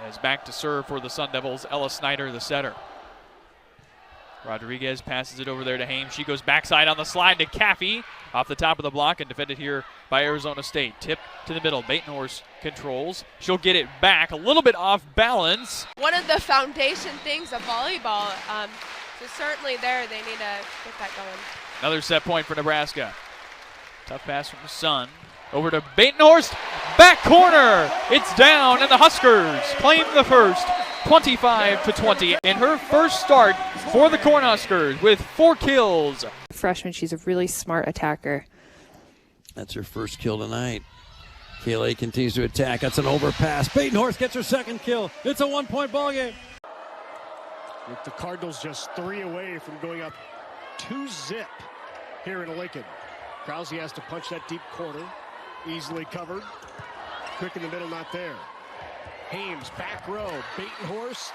As back to serve for the Sun Devils, Ella Snyder, the setter. Rodriguez passes it over there to Hames. She goes backside on the slide to Caffey. Off the top of the block and defended here by Arizona State. Tip to the middle. Batenhorst controls. She'll get it back. A little bit off balance. One of the foundation things of volleyball. So certainly there they need to get that going. Another set point for Nebraska. Tough pass from the Sun. Over to Batenhorst. Back corner. It's down and the Huskers claim the first. 25-20 in her first start for the Cornhuskers with 4 kills. Freshman, she's a really smart attacker. That's her first kill tonight. KLA continues to attack. That's an overpass. Batenhorst gets her second kill. It's a 1-point ball game. With the Cardinals just 3 away from going up 2-0 here in Lincoln. Krause has to punch that deep corner. Easily covered. Quick in the middle, not there. Hames, back row. Batenhorst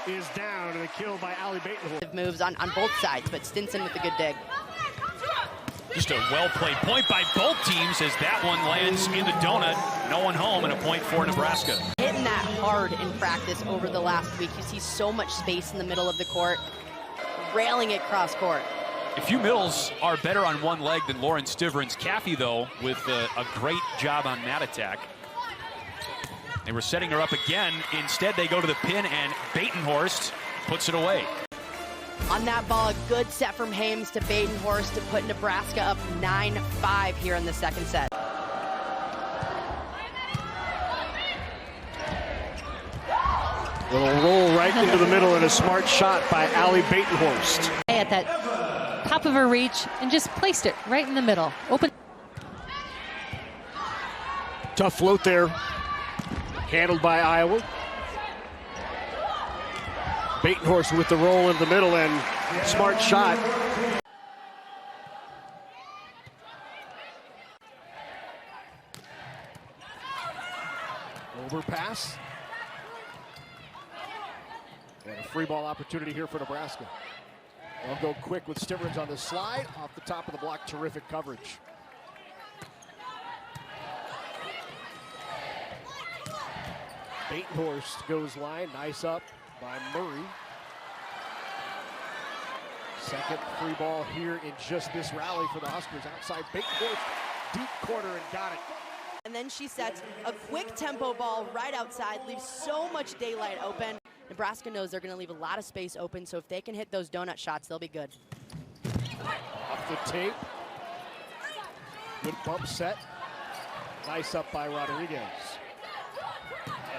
is down and a kill by Allie Batenhorst. Moves on both sides, but Stinson with a good dig. Just a well-played point by both teams as that one lands in the donut. No one home and a point for Nebraska. Hitting that hard in practice over the last week. You see so much space in the middle of the court. Railing it cross court. A few middles are better on one leg than Lauren Stiveren's. Caffey, though, with a great job on that attack. They were setting her up again. Instead, they go to the pin, and Batenhorst puts it away. On that ball, a good set from Hames to Batenhorst to put Nebraska up 9-5 here in the second set. Little roll right into the middle and a smart shot by Allie Batenhorst. At that top of her reach and just placed it right in the middle. Open. Tough float there. Handled by Iowa. Batenhorst with the roll in the middle and smart shot. Overpass. And a free ball opportunity here for Nebraska. They'll go quick with Stivrins on the slide. Off the top of the block, terrific coverage. Batenhorst goes line, nice up by Murray. Second free ball here in just this rally for the Huskers. Outside Batenhorst, deep corner and got it. And then she sets a quick tempo ball right outside, leaves so much daylight open. Nebraska knows they're gonna leave a lot of space open, so if they can hit those donut shots, they'll be good. Off the tape. Good bump set. Nice up by Rodriguez.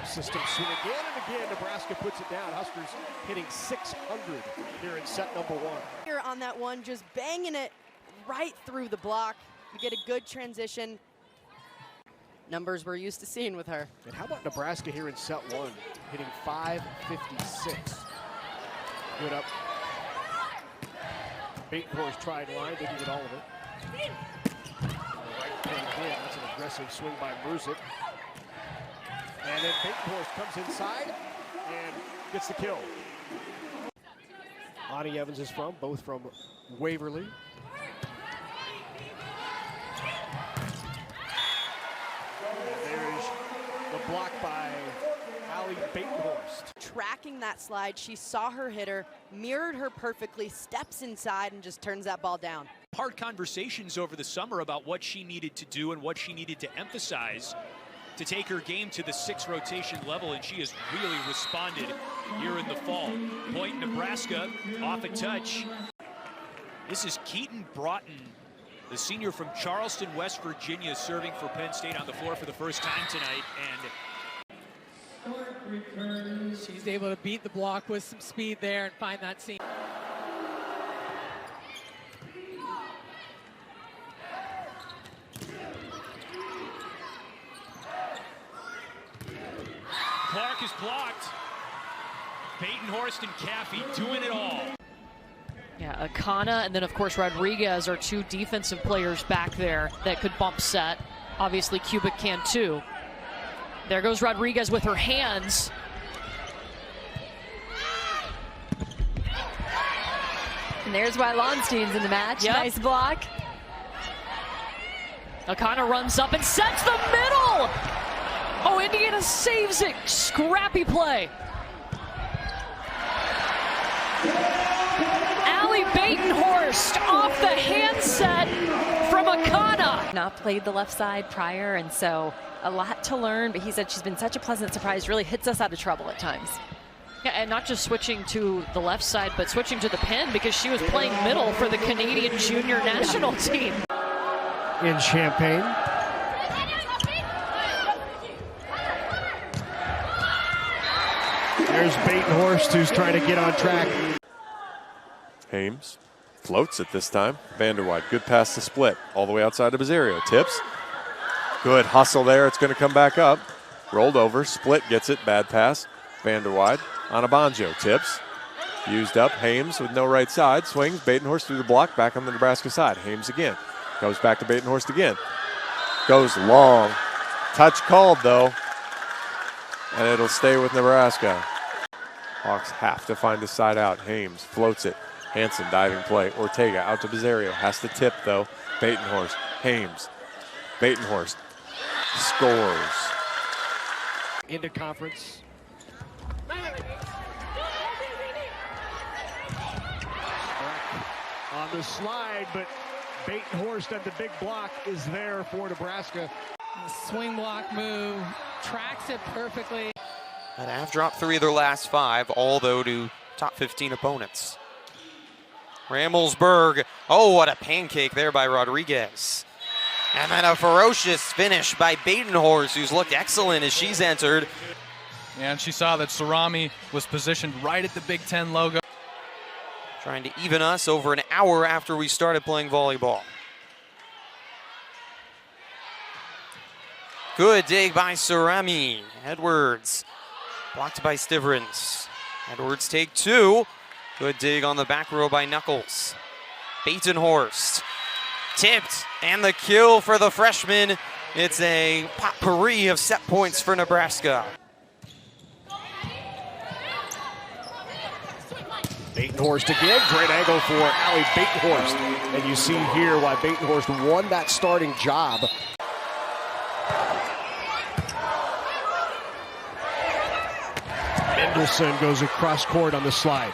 System swing again and again. Nebraska puts it down. Huskers hitting 600 here in set number 1. Here on that one, just banging it right through the block. You get a good transition. Numbers we're used to seeing with her. And how about Nebraska here in set 1, hitting 556. Good up. Batenhorst tried line, didn't get all of it. Right pin again. That's an aggressive swing by Brusick. And then Batenhorst comes inside and gets the kill. Ani Evans is both from Waverly. And there's the block by Allie Batenhorst. Tracking that slide, she saw her hitter, mirrored her perfectly, steps inside and just turns that ball down. Hard conversations over the summer about what she needed to do and what she needed to emphasize to take her game to the 6 rotation level, and she has really responded here in the fall. Point Nebraska, off a touch. This is Keaton Broughton, the senior from Charleston, West Virginia, serving for Penn State on the floor for the first time tonight. And she's able to beat the block with some speed there and find that seam. Clark is blocked. Batenhorst and Caffey doing it all. Yeah, Akana and then, of course, Rodriguez are 2 defensive players back there that could bump set. Obviously, Kubik can too. There goes Rodriguez with her hands. And there's why Lonstein's in the match. Yep. Nice block. Akana runs up and sets the middle. Oh, Indiana saves it. Scrappy play. Allie Batenhorst off the handset from Akana. Not played the left side prior, and so a lot to learn, but he said she's been such a pleasant surprise, really hits us out of trouble at times. Yeah, and not just switching to the left side, but switching to the Penn because she was playing middle for the Canadian junior national team. In Champaign. There's Batenhorst, who's trying to get on track. Hames floats it this time. Vanderwide, good pass to Split. All the way outside of Bisario. Tips. Good hustle there. It's going to come back up. Rolled over. Split gets it. Bad pass. Vanderwide on a Bonjo. Tips. Used up. Hames with no right side. Swings. Batenhorst through the block. Back on the Nebraska side. Hames again. Goes back to Batenhorst again. Goes long. Touch called though. And it'll stay with Nebraska. Hawks have to find a side out. Hames floats it. Hanson diving play. Ortega out to Bisario. Has to tip though. Batenhorst. Hames. Batenhorst scores. Into conference. On the slide, but Batenhorst at the big block is there for Nebraska. The swing block move, tracks it perfectly. And have dropped 3 of their last 5, all though to top 15 opponents. Ramelsburg, oh, what a pancake there by Rodriguez. And then a ferocious finish by Batenhorst, who's looked excellent as she's entered. And she saw that Sarami was positioned right at the Big Ten logo. Trying to even us over an hour after we started playing volleyball. Good dig by Sarami. Edwards blocked by Stivrins. Edwards take 2. Good dig on the back row by Knuckles. Batenhorst tipped, and the kill for the freshman. It's a potpourri of set points for Nebraska. Batenhorst again, great angle for Allie Batenhorst. And you see here why Batenhorst won that starting job. Mendelson goes across court on the slide.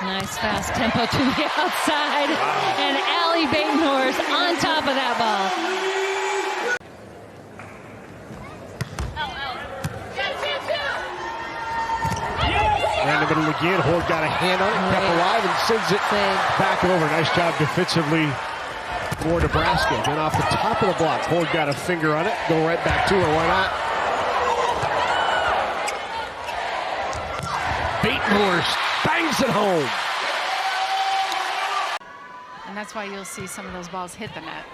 Nice fast tempo to the outside. Wow. And Allie Batenhorst on top of that ball. And in the middle again, Hoard got a hand on it, kept alive, and sends it back over. Nice job defensively for Nebraska. Then off the top of the block, Hoard got a finger on it, go right back to her, why not? Batenhorst bangs it home. And that's why you'll see some of those balls hit the net.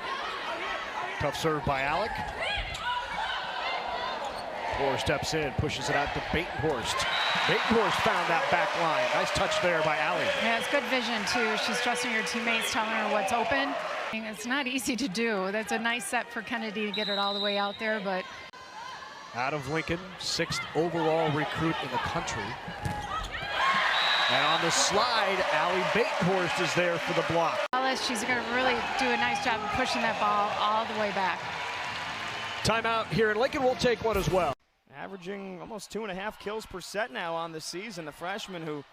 Tough serve by Alec. Hoare steps in, pushes it out to Batenhorst. Batenhorst found that back line. Nice touch there by Allie. Yeah, it's good vision, too. She's trusting her teammates, telling her what's open. It's not easy to do. That's a nice set for Kennedy to get it all the way out there, but... Out of Lincoln, 6th overall recruit in the country. And on the slide, Allie Batenhorst is there for the block. She's going to really do a nice job of pushing that ball all the way back. Timeout here in Lincoln. We'll take one as well. Averaging almost 2.5 kills per set now on the season. The freshman who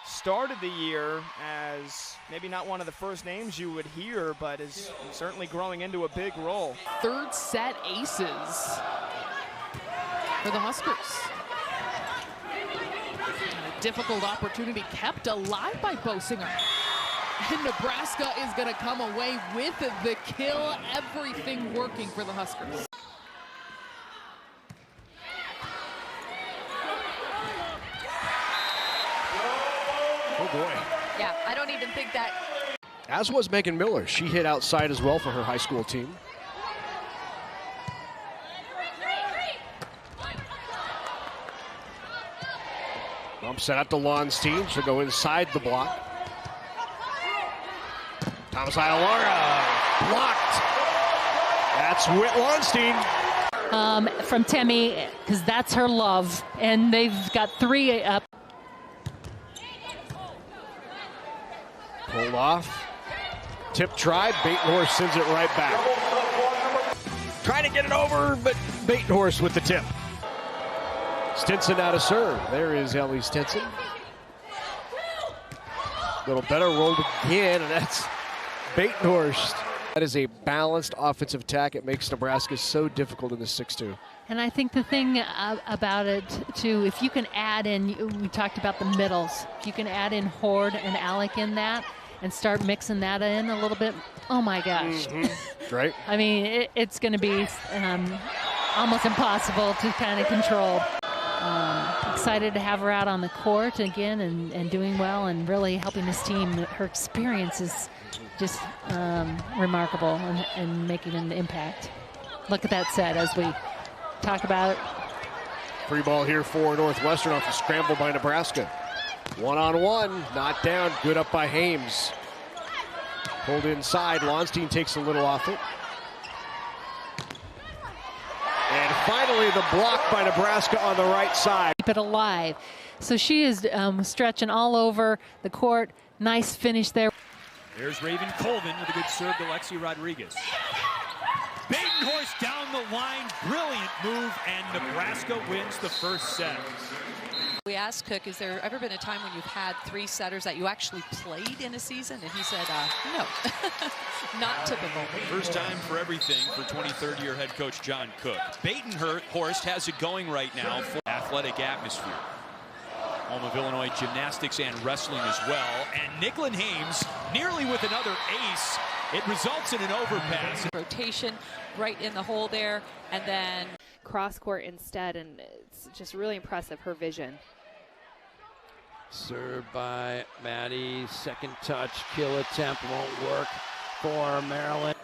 started the year as maybe not one of the first names you would hear, but is certainly growing into a big role. Third set aces for the Huskers. A difficult opportunity kept alive by Bosinger. And Nebraska is going to come away with the kill. Everything working for the Huskers. Oh boy. Yeah, I don't even think that. As was Megan Miller. She hit outside as well for her high school team. Bump set out to Lonstein. She'll go inside the block. Thomas Ayalara blocked. That's Whit Lonstein. From Temi, because that's her love. And they've got 3 up. Pulled off. tip try. Batenhorst sends it right back. Trying to get it over, but Batenhorst with the tip. Stinson out of serve. There is Ellie Stinson. A little better, rolled again, and that's Batenhorst. That is a balanced offensive attack. It makes Nebraska so difficult in the 6-2. And I think the thing about it, too, if you can add in, we talked about the middles, if you can add in Horde and Alec in that and start mixing that in a little bit, oh my gosh. Right. I mean, it's going to be almost impossible to kind of control. Excited to have her out on the court again and doing well and really helping this team. Her experience is just remarkable and making an impact. Look at that set as we talk about it. Free ball here for Northwestern off a scramble by Nebraska. One-on-one, not down, good up by Hames. Pulled inside, Lonstein takes a little off it. And finally the block by Nebraska on the right side. Keep it alive. So she is stretching all over the court. Nice finish there. There's Raven Colvin with a good serve to Lexi Rodriguez. Batenhorst down the line, brilliant move, and Nebraska wins the first set. We asked Cook, has there ever been a time when you've had 3 setters that you actually played in a season? And he said, no, not typical. First time for everything for 23rd year head coach John Cook. Batenhorst has it going right now for athletic atmosphere. Home of Illinois gymnastics and wrestling as well. And Nicklin Hames nearly with another ace. It results in an overpass. Rotation right in the hole there, and then cross court instead, and it's just really impressive, her vision. Served by Maddie, second touch, kill attempt, won't work for Maryland.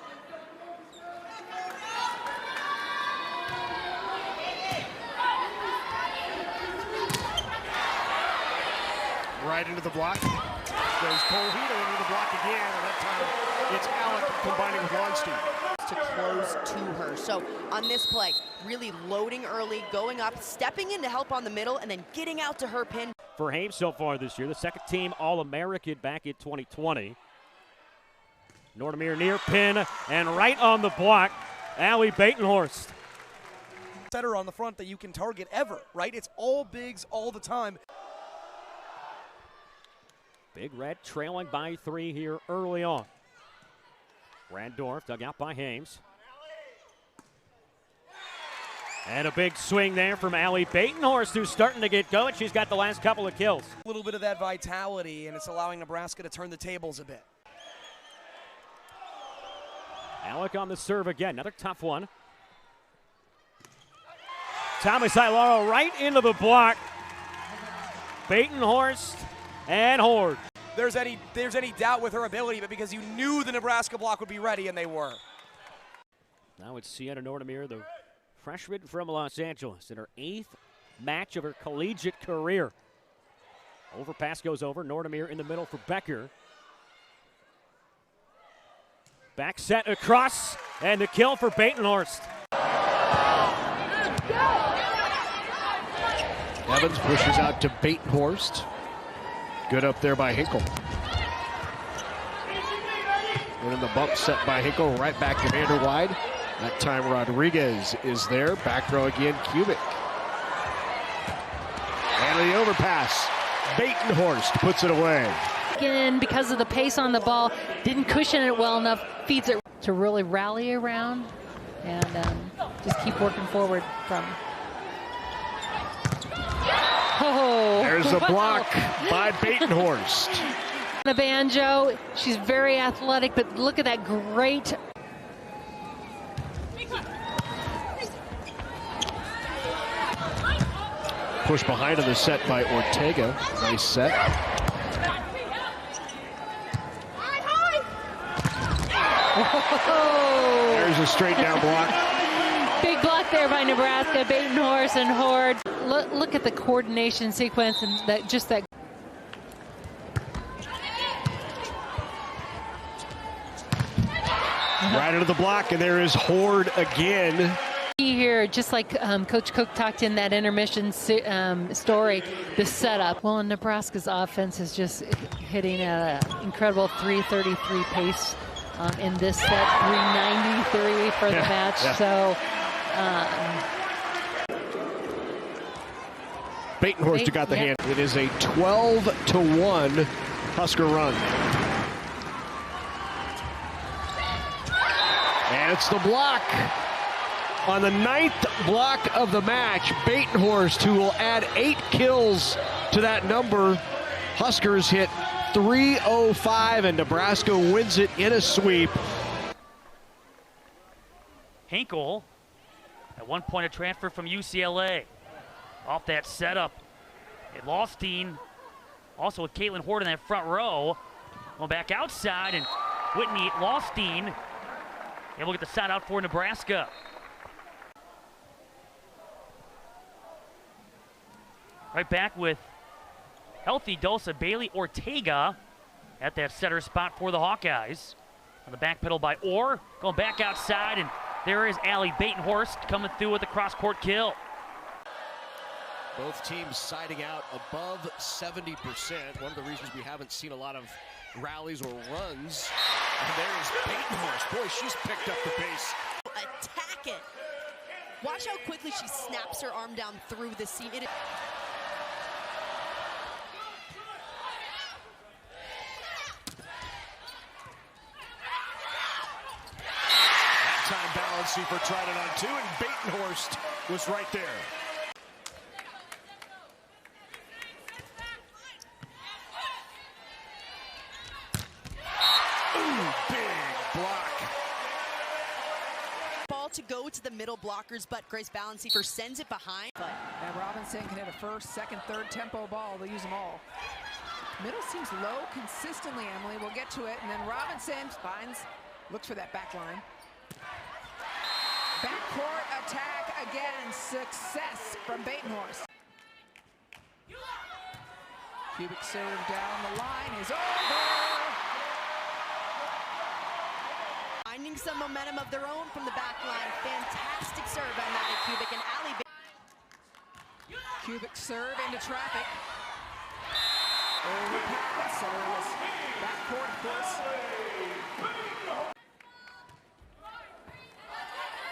Right into the block. Goes Cole Heater into the block again, and that time it's Alec combining with Lonstein. To close to her. So on this play, really loading early, going up, stepping in to help on the middle, and then getting out to her pin. For Hames so far this year, the second team All-American back in 2020. Nordemir near pin, and right on the block, Allie Batenhorst. Setter on the front that you can target ever, right? It's all bigs all the time. Big Red trailing by 3 here early on. Randorf dug out by Hames. And a big swing there from Allie Batenhorst, who's starting to get going. She's got the last couple of kills. A little bit of that vitality, and it's allowing Nebraska to turn the tables a bit. Alec on the serve again, another tough one. Thomas Ilaro right into the block. Batenhorst and Horde. There's any doubt with her ability, but because you knew the Nebraska block would be ready, and they were. Now it's Sienna Nordemir, the freshman from Los Angeles, in her 8th match of her collegiate career. Overpass goes over, Nordemir in the middle for Becker. Back set across, and the kill for Batenhorst. Evans pushes out to Batenhorst. Good up there by Hinkle. And then the bump set by Hinkle, right back to Vanderwide. That time Rodriguez is there. Back row again, Kubik. And the overpass. Batenhorst puts it away. Again, because of the pace on the ball, didn't cushion it well enough, feeds it to really rally around and just keep working forward from. Oh, there's a block by Batenhorst. The banjo, she's very athletic, but look at that great. Push behind on the set by Ortega. Nice set. Whoa. There's a straight down block. Big block there by Nebraska, Batenhorst and Horde. Look at the coordination sequence and that. Right into the block, and there is Horde again. Here, just like Coach Cook talked in that intermission story, the setup. Well, and Nebraska's offense is just hitting at an incredible 3:33 pace in this set, 393 for the match. So Batenhorst got the hand. It is a 12-1 Husker run. And it's the block. On the 9th block of the match, Batenhorst, who will add 8 kills to that number. Huskers hit 305, and Nebraska wins it in a sweep. Hinkle, at one point a transfer from UCLA. Off that setup, and Lofstein, also with Caitlin Hort in that front row. Going back outside, and Whitney Lofstein able to get the side out for Nebraska. Right back with healthy dose of Bailey Ortega at that setter spot for the Hawkeyes. On the back pedal by Orr, going back outside, and there is Allie Batenhorst coming through with the cross-court kill. Both teams siding out above 70%. One of the reasons we haven't seen a lot of rallies or runs. And there's Batenhorst. Boy, she's picked up the pace. Attack it. Watch how quickly she snaps her arm down through the seam. That time Balancey tried it on 2, and Batenhorst was right there. To go to the middle blockers, but Grace Balancey sends it behind. And Robinson can hit a first, second, third tempo ball. They'll use them all. Middle seems low consistently, Emily. We'll get to it. And then Robinson looks for that back line. Backcourt attack again. Success from Batenhorst. Cubic serve down the line is over. Finding some momentum of their own from the back line. Fantastic serve by Maddie Cubic and Allie. Cubic serve into traffic. Overpass. So it was backcourt, of course.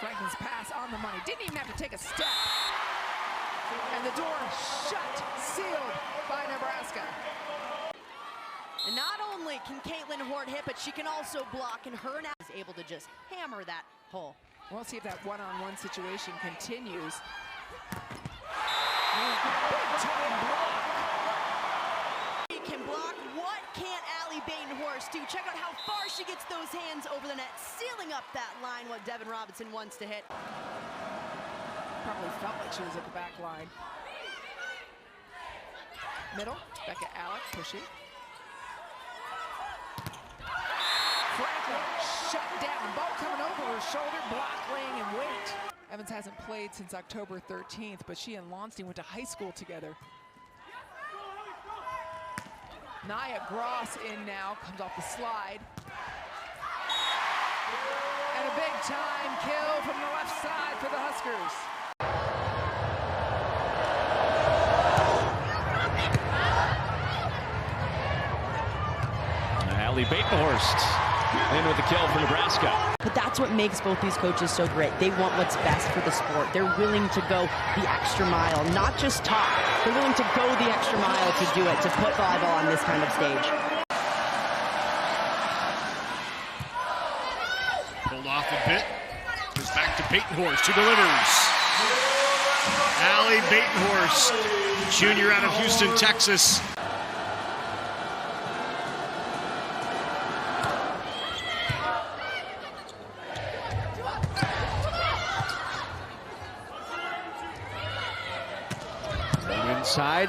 Franklin's pass on the money. Didn't even have to take a step. And the door shut, sealed by Nebraska. And not only can Caitlin Hort hit, but she can also block, and her now is able to just hammer that hole. We'll see if that one-on-one situation continues. She can block. What can't Allie Batenhorst do? Check out how far she gets those hands over the net, sealing up that line, what Devin Robinson wants to hit. Probably felt like she was at the back line. Middle, Becca Alec pushing. Franklin shut down. Ball coming over her shoulder, block laying in wait. Evans hasn't played since October 13th, but she and Lonstein went to high school together. Nia Gross in now, comes off the slide. And a big time kill from the left side for the Huskers. Allie Batenhorst in with the kill for Nebraska. But that's what makes both these coaches so great. They want what's best for the sport. They're willing to go the extra mile, not just talk. They're willing to go the extra mile to do it, to put volleyball on this kind of stage. Pulled off a bit. Goes back to Batenhorst, who delivers. Allie Batenhorst, junior out of Houston, Texas. Inside.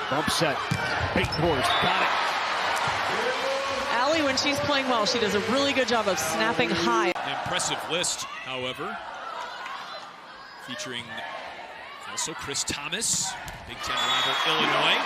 Bump set. Batenhorst got it. Allie, when she's playing well, she does a really good job of snapping high. Impressive list, however, featuring Also, Chris Thomas, Big Ten rival Illinois.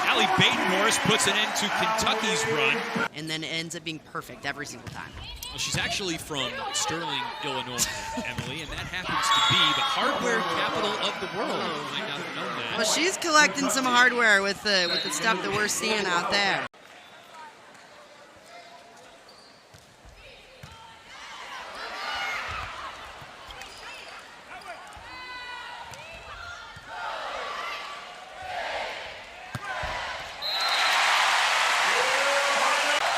Allie Batenhorst puts an end to Kentucky's run. And then it ends up being perfect every single time. Well, she's actually from Sterling, Illinois, Emily, and that happens to be the hardware capital of the world. You might not have known that. Well, she's collecting some hardware with the stuff that we're seeing out there.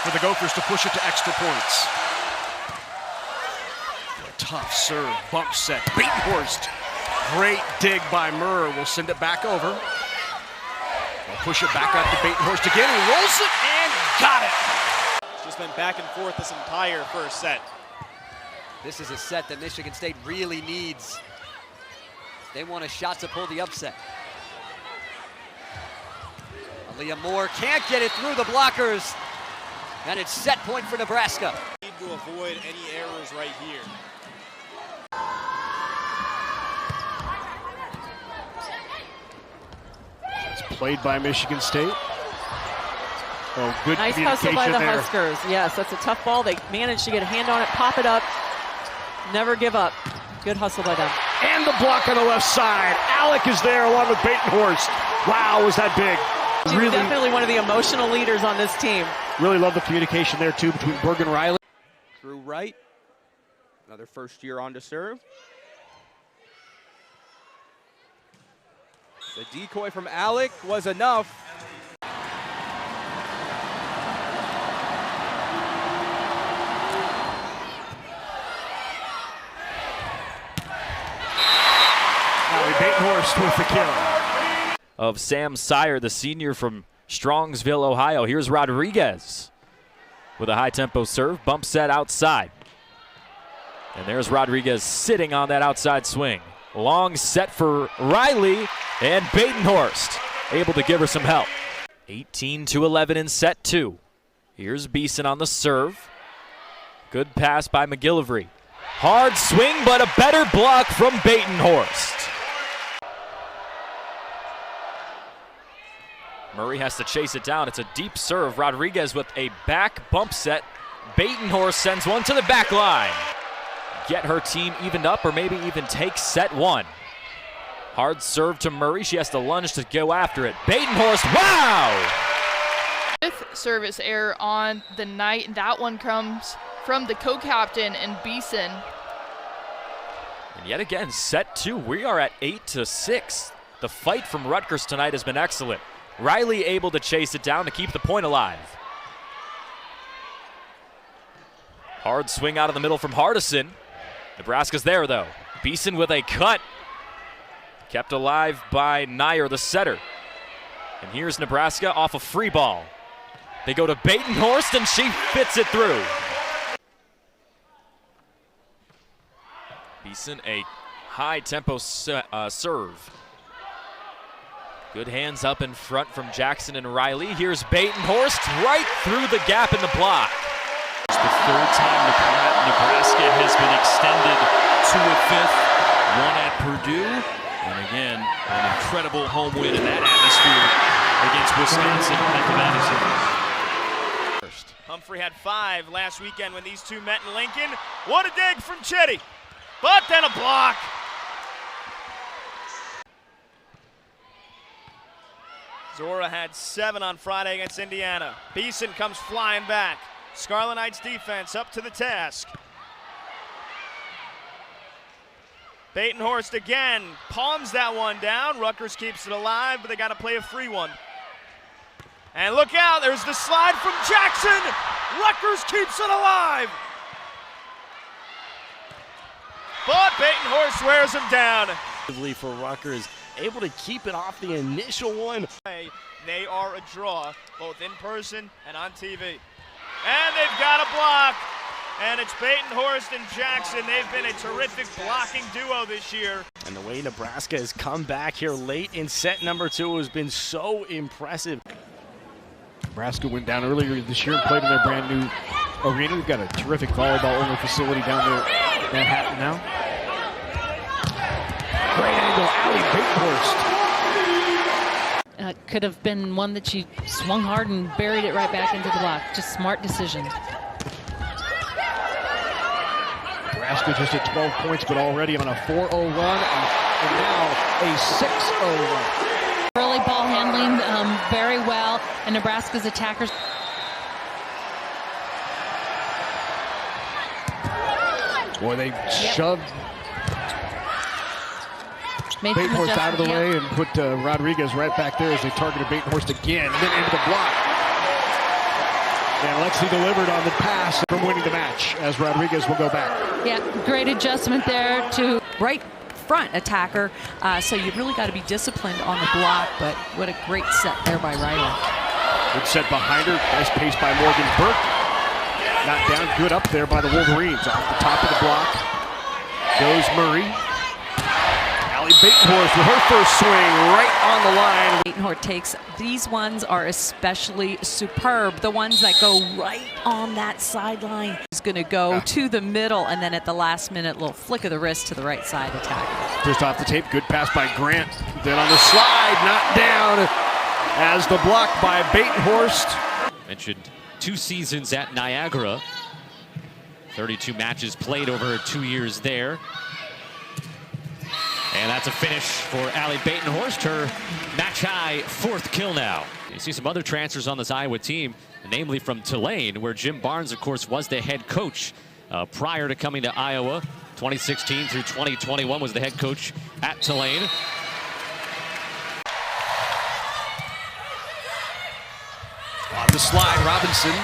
For the Gophers to push it to extra points. A tough serve, bump set, Batenhorst. Great dig by Murr. Will send it back over. They'll push it back out to Batenhorst again. He rolls it and got it. It's just been back and forth this entire first set. This is a set that Michigan State really needs. They want a shot to pull the upset. Aaliyah Moore can't get it through the blockers. And it's set point for Nebraska. Need to avoid any errors right here. It's played by Michigan State. Oh, good nice hustle by the Huskers. Yes, that's a tough ball. They managed to get a hand on it, pop it up, never give up. Good hustle by them. And the block on the left side. Alec is there along with Batenhorst. Wow, was that big. She's really, definitely one of the emotional leaders on this team. Really love the communication there, too, between Berg and Riley. Through right. Another first year on to serve. The decoy from Alec was enough. Batenhorst with the kill. Of Sam Sire, the senior from Strongsville, Ohio. Here's Rodriguez with a high-tempo serve. Bump set outside. And there's Rodriguez sitting on that outside swing. Long set for Riley, and Batenhorst able to give her some help. 18-11 in set two. Here's Beeson on the serve. Good pass by McGillivray. Hard swing, but a better block from Batenhorst. Murray has to chase it down. It's a deep serve. Rodriguez with a back bump set. Batenhorst sends one to the back line. Get her team evened up or maybe even take set one. Hard serve to Murray. She has to lunge to go after it. Batenhorst, wow! Fifth service error on the night, and that one comes from the co-captain and Beeson. And yet again, set two. We are at 8-6. The fight from Rutgers tonight has been excellent. Riley able to chase it down to keep the point alive. Hard swing out of the middle from Hardison. Nebraska's there, though. Beeson with a cut. Kept alive by Nyer, the setter. And here's Nebraska off a free ball. They go to Batenhorst, and she fits it through. Beeson, a high-tempo serve. Good hands up in front from Jackson and Riley. Here's Batenhorst right through the gap in the block. It's the third time Nebraska has been extended to a fifth, one at Purdue. And again, an incredible home win in that atmosphere against Wisconsin at the Madison. Humphrey had 5 last weekend when these two met in Lincoln. What a dig from Chitty, but then a block. Zora had 7 on Friday against Indiana. Beeson comes flying back. Scarlet Knights defense up to the task. Batenhorst again palms that one down. Rutgers keeps it alive, but they got to play a free one. And look out, there's the slide from Jackson. Rutgers keeps it alive. But Batenhorst wears him down. For Rutgers, able to keep it off the initial one. They are a draw, both in person and on TV. And they've got a block. And it's Batenhorst and Jackson. They've been a terrific blocking duo this year. And the way Nebraska has come back here late in set number 2 has been so impressive. Nebraska went down earlier this year and played in their brand new arena. We've got a terrific volleyball only facility down there in Manhattan now. Great angle, Allie Batenhorst. Could have been one that she swung hard and buried it right back into the block. Just smart decision. Nebraska just at 12 points, but already on a 4-0 run, and now a 6-0 run. Early ball handling very well, and Nebraska's attackers. Boy, they shoved Batenhorst out of the way and put Rodriguez right back there as they targeted Batenhorst again, and then into the block. And Lexi delivered on the pass from winning the match as Rodriguez will go back. Yeah, great adjustment there to right front attacker. So you really got to be disciplined on the block, but what a great set there by Riley. Good set behind her. Nice pace by Morgan Burke. Not down, good up there by the Wolverines. Off the top of the block goes Murray. Allie Batenhorst with her first swing right on the line. Batenhorst takes, these ones are especially superb. The ones that go right on that sideline. Is going to go to the middle, and then at the last minute, little flick of the wrist to the right side attack. Just off the tape, good pass by Grant. Then on the slide, not down as the block by Batenhorst. Mentioned 2 seasons at Niagara. 32 matches played over 2 years there. And that's a finish for Allie Batenhorst, her match-high 4th kill now. You see some other transfers on this Iowa team, namely from Tulane, where Jim Barnes, of course, was the head coach prior to coming to Iowa. 2016 through 2021 was the head coach at Tulane. On the slide, Robinson.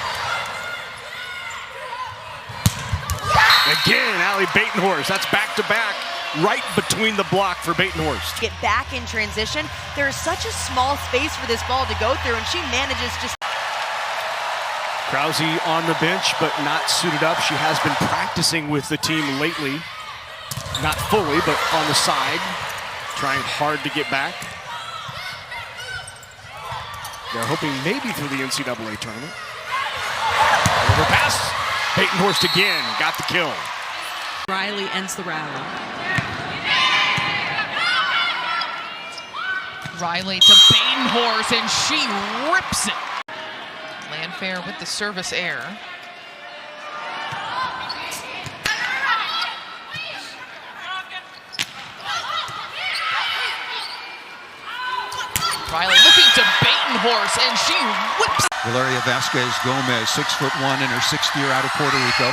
Again, Allie Batenhorst. That's back-to-back. Right between the block for Batenhorst. Get back in transition. There is such a small space for this ball to go through, and she manages just. Krause on the bench, but not suited up. She has been practicing with the team lately. Not fully, but on the side. Trying hard to get back. They're hoping maybe through the NCAA tournament. Overpass. Batenhorst again. Got the kill. Riley ends the rally. Riley to Batenhorst, and she rips it. Landfair with the service error. Riley looking to Batenhorst, and she whips. Valeria Vasquez Gomez, 6'1" in her 6th year out of Puerto Rico.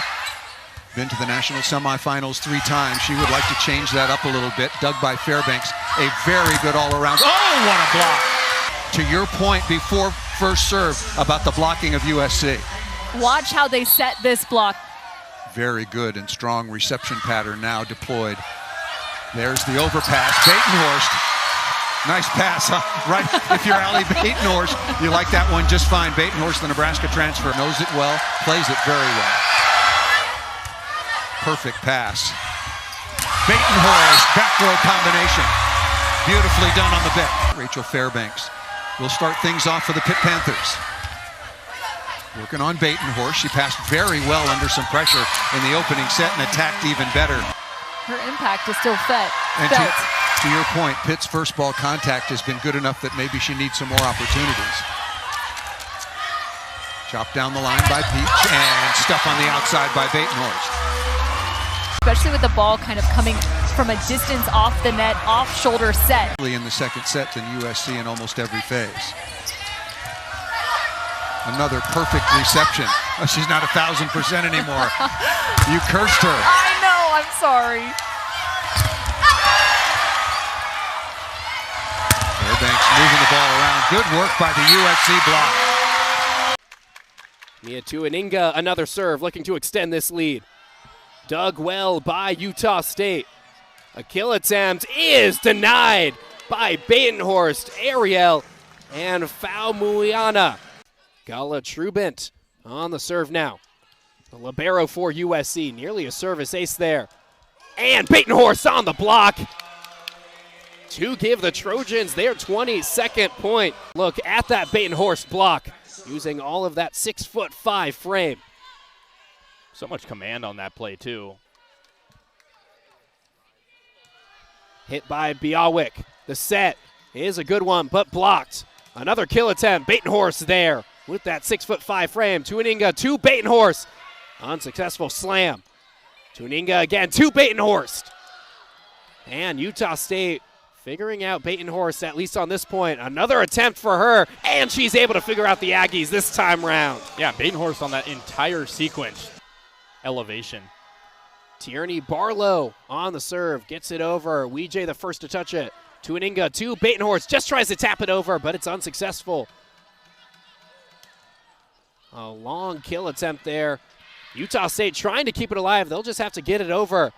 Been to the national semifinals 3 times. She would like to change that up a little bit. Dug by Fairbanks. A very good all-around. Oh, what a block! To your point before first serve about the blocking of USC. Watch how they set this block. Very good and strong reception pattern now deployed. There's the overpass. Batenhorst. Nice pass, huh? Right, if you're Allie Batenhorst, you like that one just fine. Batenhorst, the Nebraska transfer, knows it well, plays it very well. Perfect pass. Batenhorst, back row combination. Beautifully done on the bit. Rachel Fairbanks will start things off for the Pitt Panthers. Working on Batenhorst. She passed very well under some pressure in the opening set and attacked even better. Her impact is still felt. And to your point, Pitt's first ball contact has been good enough that maybe she needs some more opportunities. Chopped down the line by Peach and stuff on the outside by Batenhorst. Especially with the ball kind of coming from a distance off the net, off shoulder set. In the second set than USC in almost every phase. Another perfect reception. Oh, she's not 1,000% anymore. You cursed her. I know, I'm sorry. Fairbanks moving the ball around. Good work by the USC block. Mia Tuaninga, another serve, looking to extend this lead. Dug well by Utah State. A kill attempt is denied by Batenhorst, Ariel, and Faumuiana. Gala Trubent on the serve now. The libero for USC, nearly a service ace there. And Batenhorst on the block to give the Trojans their 22nd point. Look at that Batenhorst block, using all of that 6'5" frame. So much command on that play, too. Hit by Biawick. The set is a good one, but blocked. Another kill attempt. Batenhorst there with that 6'5" frame. Tuaninga to Batenhorst. Unsuccessful slam. Tuaninga again to Batenhorst. And Utah State figuring out Batenhorst, at least on this point. Another attempt for her, and she's able to figure out the Aggies this time round. Yeah, Batenhorst on that entire sequence. Elevation. Tierney Barlow on the serve, gets it over. Weejay the first to touch it. Tuaninga to Batenhorst, just tries to tap it over, but it's unsuccessful. A long kill attempt there. Utah State trying to keep it alive. They'll just have to get it over.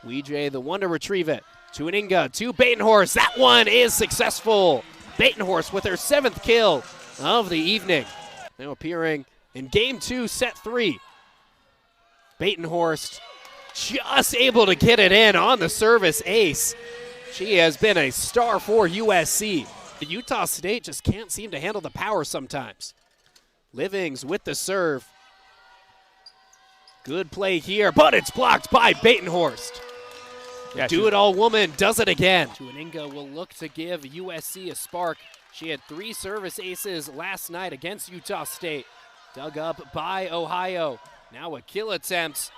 Weejay the one to retrieve it. Tuaninga to Batenhorst. That one is successful. Batenhorst with her 7th kill of the evening. Now appearing in game 2, set 3. Batenhorst just able to get it in on the service ace. She has been a star for USC. Utah State just can't seem to handle the power sometimes. Livings with the serve. Good play here, but it's blocked by Batenhorst. Yeah, Do-it-all woman does it again. Tuaninga will look to give USC a spark. She had 3 service aces last night against Utah State. Dug up by Ohio. Now a kill attempt.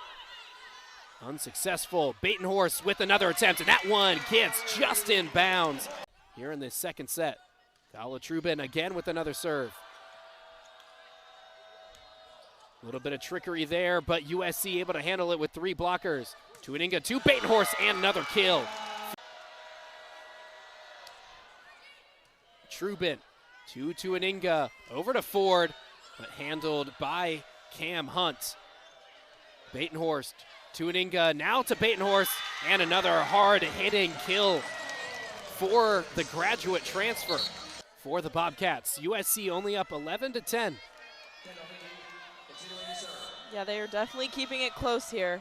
Unsuccessful. Batenhorst with another attempt, and that one gets just in bounds. Here in the second set. Kala Trubin again with another serve. A little bit of trickery there, but USC able to handle it with 3 blockers. Tuaninga to Batenhorst and another kill. Trubin to Tuaninga, over to Ford, but handled by Cam Hunt. Batenhorst, Tuaninga now to Batenhorst, and another hard-hitting kill for the graduate transfer for the Bobcats. USC only up 11-10. Yeah, they are definitely keeping it close here.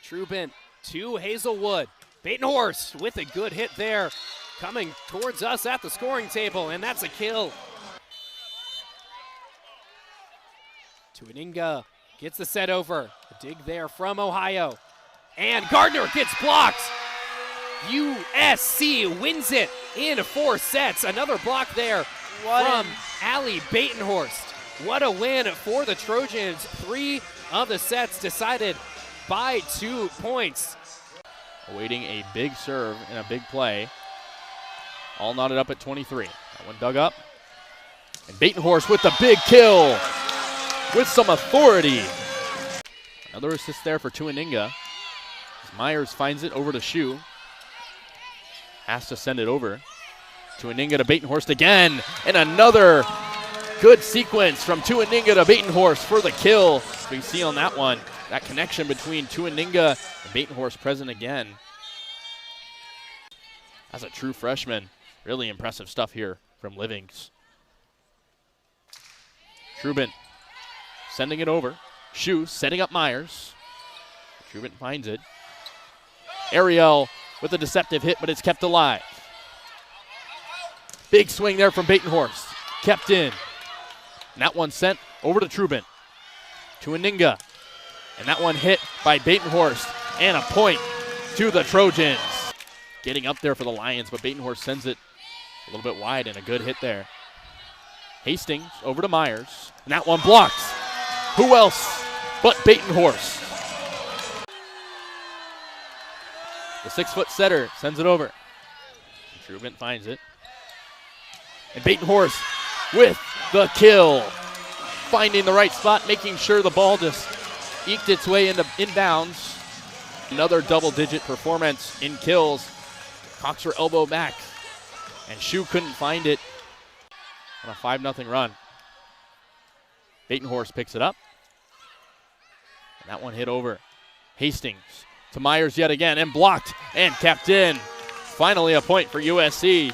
Trubin to Hazelwood. Batenhorst with a good hit there, coming towards us at the scoring table, and that's a kill. Tuaninga gets the set over. A dig there from Ohio. And Gardner gets blocked. USC wins it in 4 sets. Another block there from Allie Batenhorst. What a win for the Trojans. 3 of the sets decided by 2 points. Awaiting a big serve and a big play. All knotted up at 23. That one dug up. And Batenhorst with the big kill with some authority. Another assist there for Tuaninga. As Myers finds it over to Shu. Has to send it over. Tuaninga to Batenhorst again. And another good sequence from Tuaninga to Batenhorst for the kill. We see on that one, that connection between Tuaninga and Batenhorst present again. As a true freshman, really impressive stuff here from Livings. Trubin sending it over. Shu setting up Myers. Trubin finds it. Ariel with a deceptive hit, but it's kept alive. Big swing there from Batenhorst. Kept in. And that one sent over to Trubin. Tuaninga. And that one hit by Batenhorst. And a point to the Trojans. Getting up there for the Lions, but Batenhorst sends it a little bit wide, and a good hit there. Hastings over to Myers. And that one blocked. Who else but Batenhorst? The 6-foot setter sends it over. Trubin finds it. And Batenhorst with the kill. Finding the right spot, making sure the ball just eked its way into inbounds. Another double-digit performance in kills. Cocks her elbow back. And Shu couldn't find it on a 5-0 run. Batenhorst picks it up. And that one hit over. Hastings to Myers yet again, and blocked and kept in. Finally a point for USC.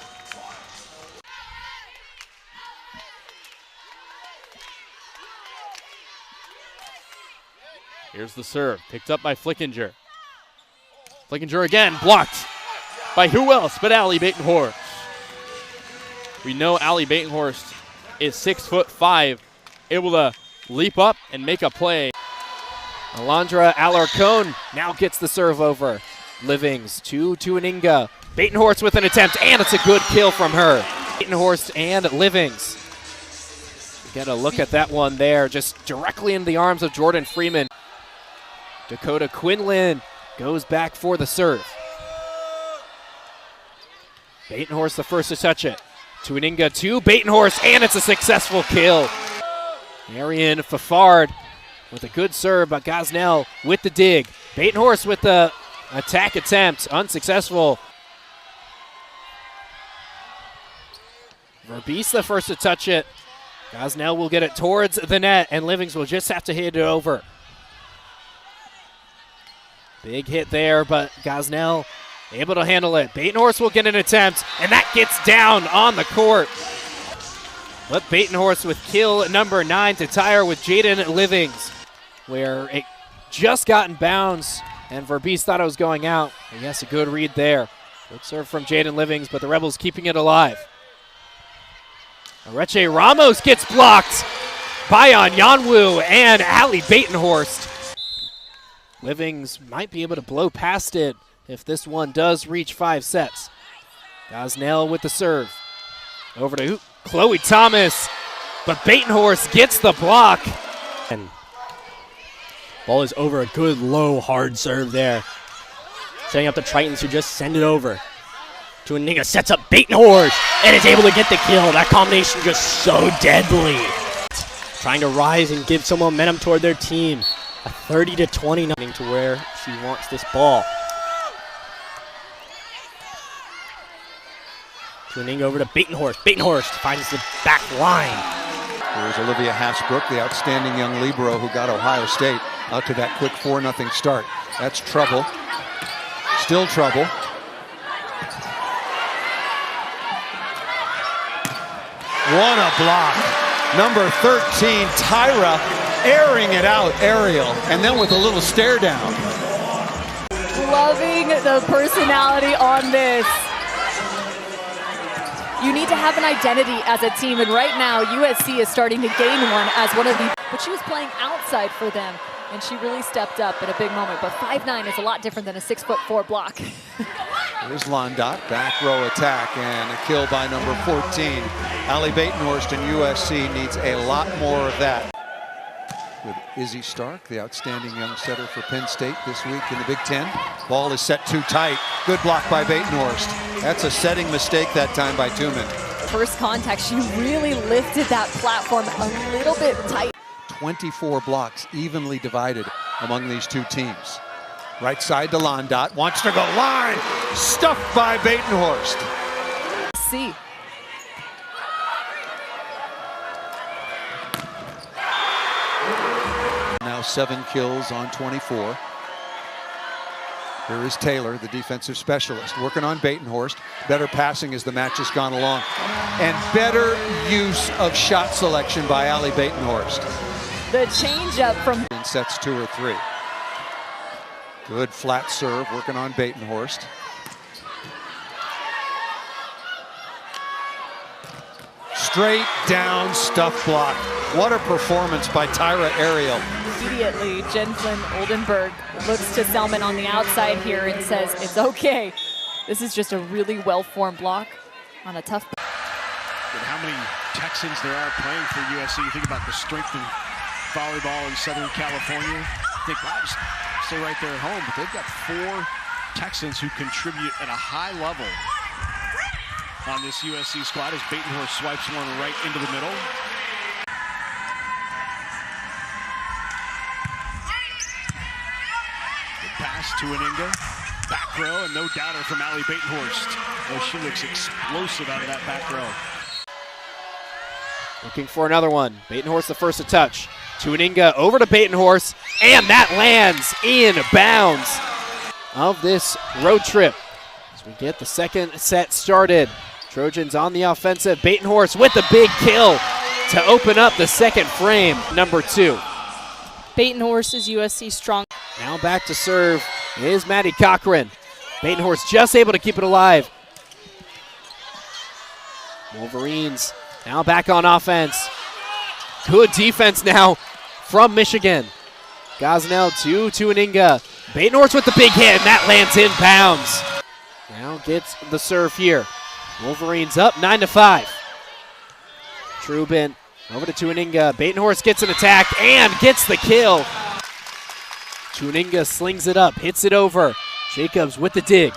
Here's the serve, picked up by Flickinger. Flickinger again, blocked by who else but Allie Batenhorst. We know Allie Batenhorst is 6'5", able to leap up and make a play. Alondra Alarcon now gets the serve over. Livings to Tuaninga. Batenhorst with an attempt, and it's a good kill from her. Batenhorst and Livings. Get a look at that one there, just directly into the arms of Jordan Freeman. Dakota Quinlan goes back for the serve. Batenhorst the first to touch it. Tuaninga to Batenhorst, and it's a successful kill. Marion Fafard with a good serve, but Gosnell with the dig. Batenhorst with the attack attempt, unsuccessful. Verbees the first to touch it. Gosnell will get it towards the net, and Livings will just have to hit it over. Big hit there, but Gosnell able to handle it. Batenhorst will get an attempt, and that gets down on the court. But Batenhorst with kill number 9 to tire with Jaden Livings, where it just got in bounds, and Verbees thought it was going out. And yes, a good read there. Good serve from Jaden Livings, but the Rebels keeping it alive. Areche Ramos gets blocked by Onyanwu and Allie Batenhorst. Livings might be able to blow past it if this one does reach 5 sets. Gosnell with the serve. Over to Chloe Thomas, but Batenhorst gets the block. And ball is over, a good low hard serve there. Setting up the Tritons who just send it over. Tuaninga sets up Batenhorst and is able to get the kill. That combination just so deadly. Trying to rise and give some momentum toward their team. A 30-20 to where she wants this ball. Tuaninga over to Batenhorst. Batenhorst finds the back line. Here's Olivia Hasbrook, the outstanding young libero who got Ohio State out to that quick 4-0 start. That's trouble. Still trouble. What a block. Number 13, Tyra, airing it out, aerial, and then with a little stare down. Loving the personality on this. You need to have an identity as a team, and right now USC is starting to gain one as one of the, but she was playing outside for them, and she really stepped up in a big moment. But 5'9" is a lot different than a 6'4" block. Here's Londot, back row attack, and a kill by number 14. Allie Batenhorst and USC needs a lot more of that. With Izzy Stark, the outstanding young setter for Penn State this week in the Big Ten. Ball is set too tight. Good block by Batenhorst. That's a setting mistake that time by Tuman. First contact, she really lifted that platform a little bit tight. 24 blocks evenly divided among these two teams. Right side to Londot, wants to go line, stuffed by Batenhorst. See. Now 7 kills on 24. Here is Taylor, the defensive specialist, working on Batenhorst. Better passing as the match has gone along. And better use of shot selection by Allie Batenhorst. The changeup from... in sets 2 or 3. Good flat serve, working on Batenhorst. Straight down stuff block. What a performance by Tyra Ariel. Immediately, Jensen Oldenburg looks to Selman on the outside here and says, it's okay. This is just a really well-formed block on a tough... And how many Texans there are playing for USC. You think about the strength of volleyball in Southern California. You think, wow, just stay right there at home. But they've got 4 Texans who contribute at a high level on this USC squad as Batenhorst swipes one right into the middle. Good pass to Tuaninga. Back row, and no doubter from Allie Batenhorst. Oh, she looks explosive out of that back row. Looking for another one. Batenhorst the first to touch. Tuaninga over to Batenhorst, and that lands in bounds of this road trip. As we get the second set started. Trojans on the offensive. Batenhorst with the big kill to open up the second frame. Number 2. Batenhorst is USC strong. Now back to serve is Maddie Cochran. Batenhorst just able to keep it alive. Wolverines now back on offense. Good defense now from Michigan. Gosnell to Tuaninga. Batenhorst with the big hit, and that lands inbounds. Now gets the serve here. Wolverines up 9-5. Trubin over to Tuaninga. Batenhorst gets an attack and gets the kill. Tuaninga slings it up, hits it over. Jacobs with the dig.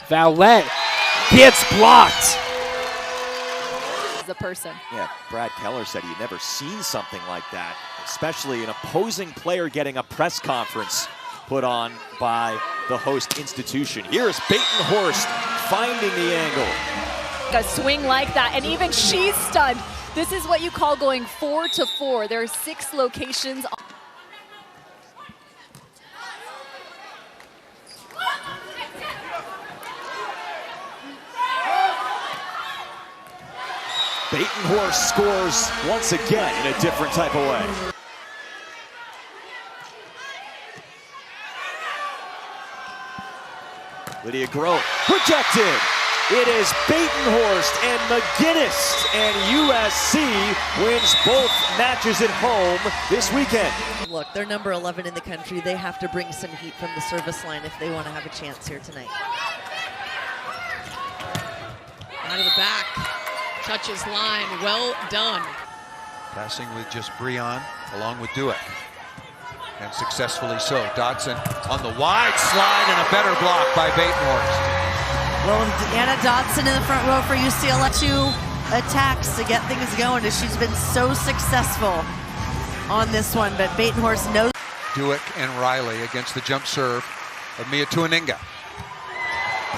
Vowlette gets blocked. The person. Yeah, Brad Keller said he'd never seen something like that, especially an opposing player getting a press conference put on by the host institution. Here's Batenhorst finding the angle. A swing like that, and even she's stunned. This is what you call going 4-4. There are 6 locations. Batenhorst scores once again in a different type of way. Lydia Groh projected. It is Batenhorst and McGinnis, and USC wins both matches at home this weekend. Look, they're number 11 in the country. They have to bring some heat from the service line if they want to have a chance here tonight. Out of the back, touches line, well done. Passing with just Breon along with Dueck. And successfully so. Dodson on the wide slide and a better block by Batenhorst. Well, Deanna Dodson in the front row for UCLA. 2 attacks to get things going as she's been so successful on this one, but Batenhorst knows. Dueck and Riley against the jump serve of Mia Tuaninga.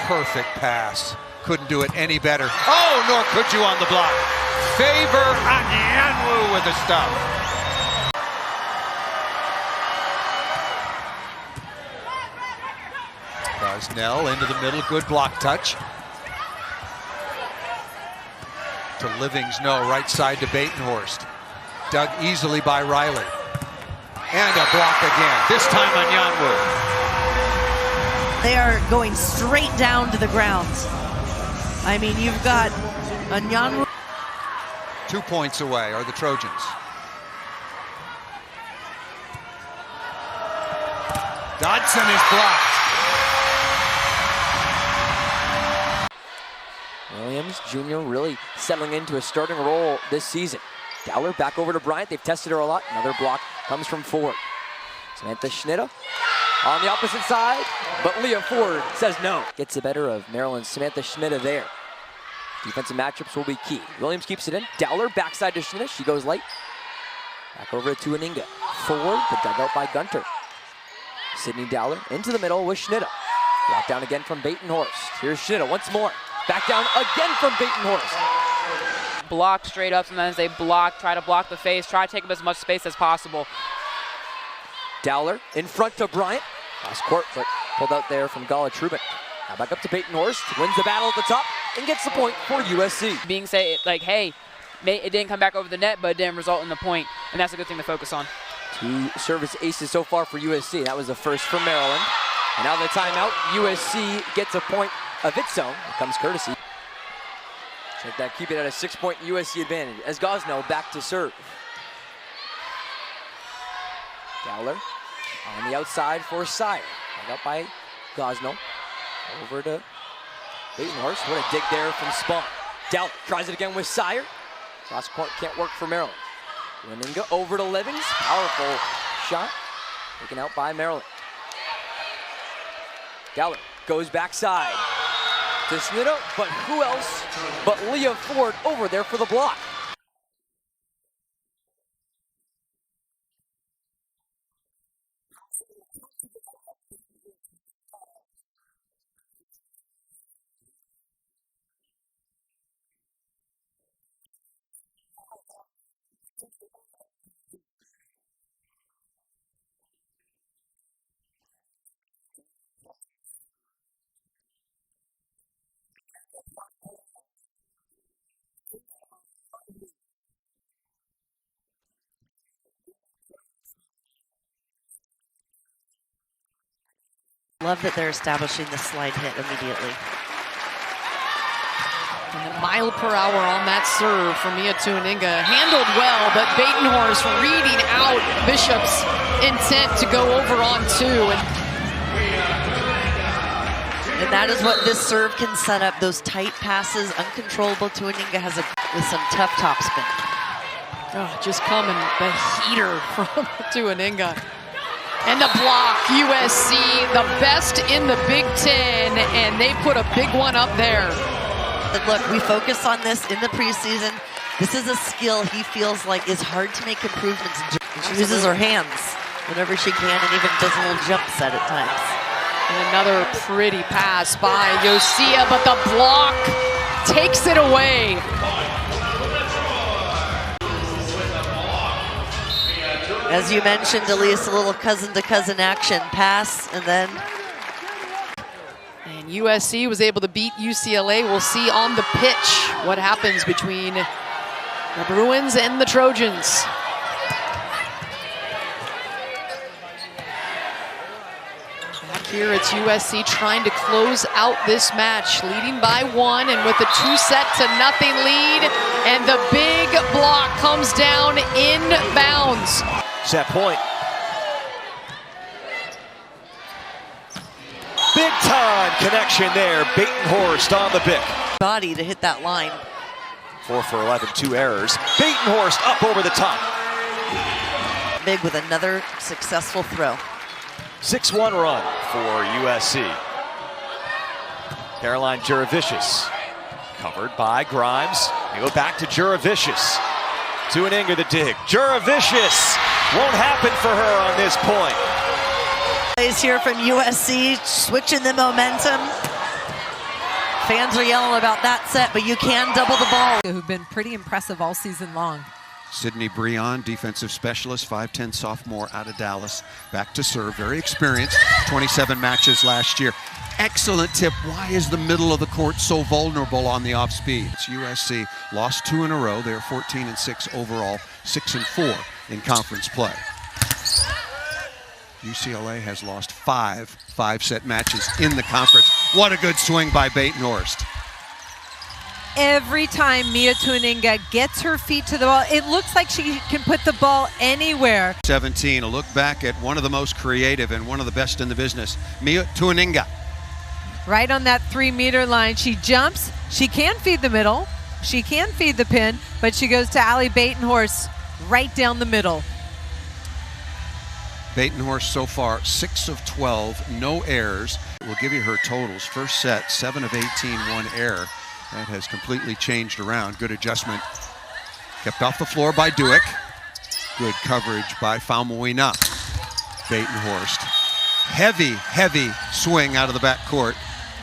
Perfect pass. Couldn't do it any better. Oh, nor could you on the block. Favor Anyanwu with the stuff. Gosnell into the middle, good block touch. To Livings, right side to Batenhorst. Dug easily by Riley. And a block again, this time Anyanwu. They are going straight down to the ground. I mean, you've got Anyanwu. 2 points away are the Trojans. Dodson is blocked. Williams Jr. really settling into a starting role this season. Dowler back over to Bryant. They've tested her a lot. Another block comes from Ford. Samantha Schnitta on the opposite side, but Leah Ford says no. Gets the better of Maryland's Samantha Schnitta there. Defensive matchups will be key. Williams keeps it in. Dowler backside to Schnitta. She goes late. Back over to Tuaninga. Ford, but dug out by Gunter. Sydney Dowler into the middle with Schnitta. Brought down again from Batenhorst. Here's Schnitta once more. Back down again from Batenhorst. Block straight up. Sometimes they try to block the face, try to take up as much space as possible. Dowler in front to Bryant. Cross court, but pulled out there from Gala Trubin. Now back up to Batenhorst. Wins the battle at the top and gets the point for USC. Being say like, hey, it didn't come back over the net, but it didn't result in the point, and that's a good thing to focus on. 2 service aces so far for USC. That was the first for Maryland. And now the timeout. USC gets a point of its own. It comes courtesy. Check that, keep it at a 6-point USC advantage as Gosnell back to serve. Dowler on the outside for Sire. Dug up by Gosnell. Over to Batenhorst. What a dig there from Spawn. Dowler tries it again with Sire. Cross court can't work for Maryland. Tuaninga over to Livings. Powerful shot. Taken out by Maryland. Dowler goes backside to Schnitta, but who else but Leah Ford over there for the block. Love that they're establishing the slide hit immediately. And a mile per hour on that serve from Mia Tuaninga. Handled well, but Batenhorst reading out Bishop's intent to go over on 2. And And that is what this serve can set up. Those tight passes, uncontrollable. Tuaninga has with some tough topspin. Oh, just coming, the heater from Tuaninga. And the block, USC, the best in the Big Ten, and they put a big one up there. But look, we focus on this in the preseason. This is a skill he feels like is hard to make improvements. She uses her hands whenever she can and even does a little jump set at times. And another pretty pass by Yosia, but the block takes it away. As you mentioned, Elise, a little cousin-to-cousin action. Pass, and then... And USC was able to beat UCLA. We'll see on the pitch what happens between the Bruins and the Trojans. Back here, it's USC trying to close out this match, leading by 1 and with a 2-0 lead. And the big block comes down in bounds. Set point. Big time connection there. Batenhorst on the pick. Body to hit that line. 4 for 11, 2 errors. Batenhorst up over the top. Big with another successful throw. 6-1 run for USC. Caroline Juravicius covered by Grimes. They go back to Juravicius. Tuaninga the dig. Juravicius won't happen for her on this point. Plays here from USC, switching the momentum. Fans are yelling about that set, but you can double the ball. Who've been pretty impressive all season long. Sydney Breon, defensive specialist, 5'10" sophomore out of Dallas. Back to serve, very experienced, 27 matches last year. Excellent tip. Why is the middle of the court so vulnerable on the off speed? It's USC, lost 2 in a row. They're 14-6 overall, 6-4 in conference play. UCLA has lost 5 5-set matches in the conference. What a good swing by Batenhorst. Every time Mia Tuaninga gets her feet to the ball, it looks like she can put the ball anywhere. 17, a look back at one of the most creative and one of the best in the business, Mia Tuaninga. Right on that 3-meter line, she jumps. She can feed the middle. She can feed the pin, but she goes to Allie Batenhorst right down the middle. Batenhorst so far 6 of 12, no errors. We'll give you her totals. First set, 7 of 18, 1 error. That has completely changed around. Good adjustment. Kept off the floor by Duick. Good coverage by Faumuina. Batenhorst. Heavy swing out of the backcourt.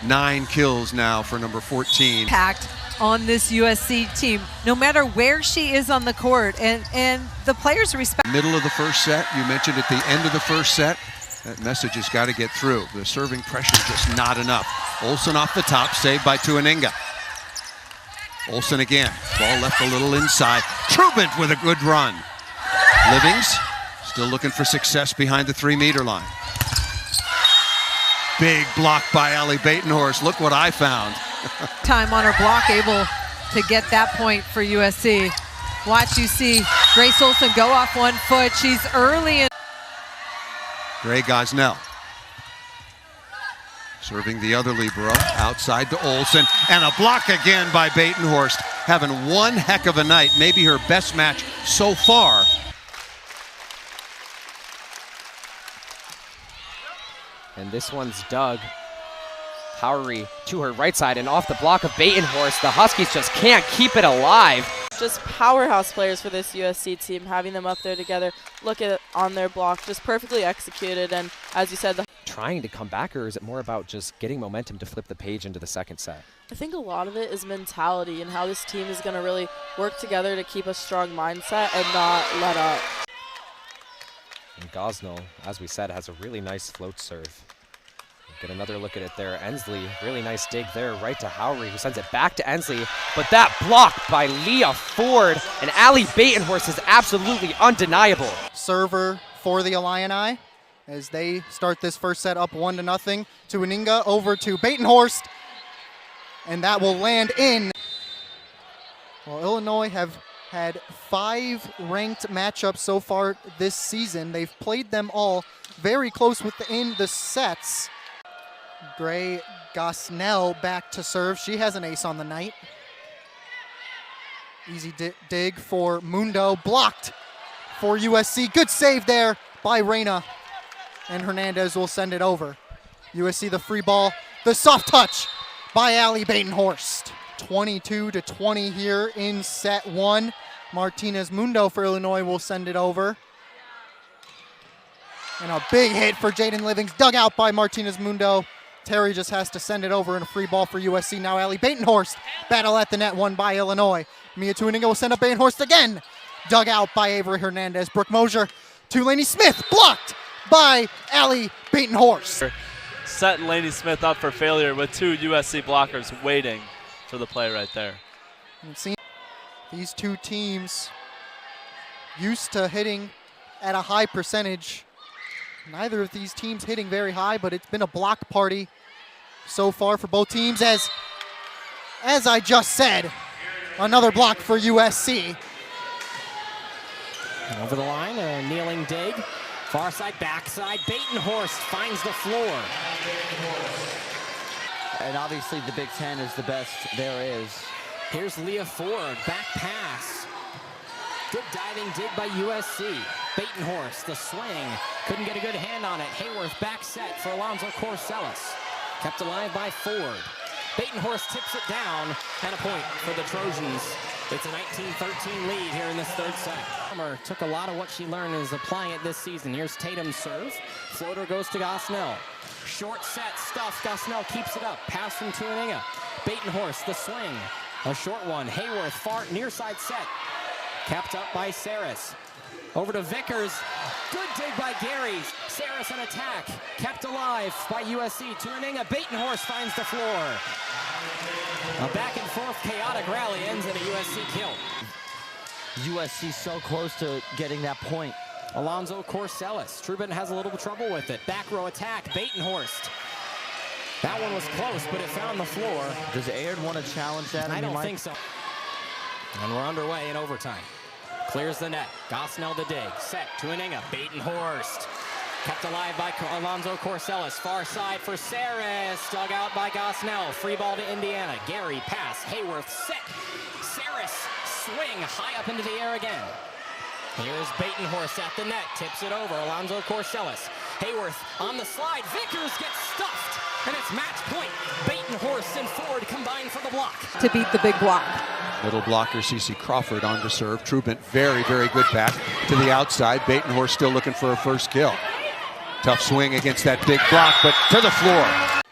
9 kills now for number 14. Packed on this USC team, no matter where she is on the court, and the players respect. Middle of the first set, you mentioned at the end of the first set, that message has got to get through. The serving pressure just not enough. Olsen off the top, saved by Tuaninga. Olsen again, ball left a little inside. Trubant with a good run. Livings still looking for success behind the 3-meter line. Big block by Allie Batenhorst. Look what I found. Time on her block, able to get that point for USC. Watch, you see Grace Olsen go off 1 foot. She's early in. Gray Gosnell serving the other libero, outside to Olsen, and a block again by Batenhorst. Having one heck of a night, maybe her best match so far. And this one's dug. Howery to her right side and off the block of Batenhorst. The Huskies just can't keep it alive. Just powerhouse players for this USC team, having them up there together. Look at it on their block, just perfectly executed. And as you said, Trying to come back, or is it more about just getting momentum to flip the page into the second set? I think a lot of it is mentality and how this team is going to really work together to keep a strong mindset and not let up. And Gosnell, as we said, has a really nice float serve. Get another look at it there. Ensley, really nice dig there, right to Howery, who sends it back to Ensley. But that block by Leah Ford and Allie Batenhorst is absolutely undeniable. Server for the Illini as they start this first set up 1-0. Tuaninga over to Batenhorst, and that will land in. Well, Illinois have had 5 ranked matchups so far this season. They've played them all very close within the sets. Gray Gosnell back to serve. She has an ace on the night. Easy dig for Mundo, blocked for USC. Good save there by Reyna. And Hernandez will send it over. USC the free ball, the soft touch by Allie Batenhorst. 22-20 here in set one. Martinez Mundo for Illinois will send it over. And a big hit for Jaden Livings, dug out by Martinez Mundo. Terry just has to send it over in a free ball for USC. Now Allie Batenhorst, battle at the net, won by Illinois. Mia Tuininga will send up Batenhorst again. Dug out by Avery Hernandez. Brooke Mosier to Lainey Smith, blocked by Allie Batenhorst. Set Lainey Smith up for failure with two USC blockers waiting for the play right there. These two teams used to hitting at a high percentage. Neither of these teams hitting very high, but it's been a block party so far for both teams. As I just said, another block for USC. Over the line, a kneeling dig. Far side, backside. Batenhorst finds the floor. And obviously the Big Ten is the best there is. Here's Leah Ford, back pass. Good diving dig by USC. Batenhorst, the swing. Couldn't get a good hand on it. Hayworth back set for Alonzo Corsellis. Kept alive by Ford. Batenhorst tips it down, and a point for the Trojans. It's a 19-13 lead here in this third set. Summer took a lot of what she learned and is applying it this season. Here's Tatum's serve. Floater goes to Gosnell. Short set, stuff. Gosnell keeps it up. Pass from Tuininga. Batenhorst, the swing. A short one. Hayworth, far near side set. Kept up by Saris. Over to Vickers. Good dig by Gary. Saris on attack. Kept alive by USC. Tuininga. Batenhorst finds the floor. A back and forth chaotic rally ends in a USC kill. USC so close to getting that point. Alonzo Corsellis. Trubin has a little trouble with it. Back row attack. Batenhorst. That one was close, but it found the floor. Does Aird want to challenge that? I don't think so. And we're underway in overtime. Clears the net. Gosnell the dig. Set. Tuininga. Batenhorst. Kept alive by Alonzo Corsellis. Far side for Saris. Dug out by Gosnell. Free ball to Indiana. Gary pass. Hayworth set. Saris swing high up into the air again. Here's Batenhorst at the net. Tips it over. Alonzo Corsellis. Hayworth on the slide. Vickers gets stuffed. And it's match point. Batenhorst and Ford combine for the block. To beat the big block. Middle blocker CeCe Crawford on to serve. Trubin very, very good back to the outside. Batenhorst still looking for a first kill. Tough swing against that big block, but to the floor.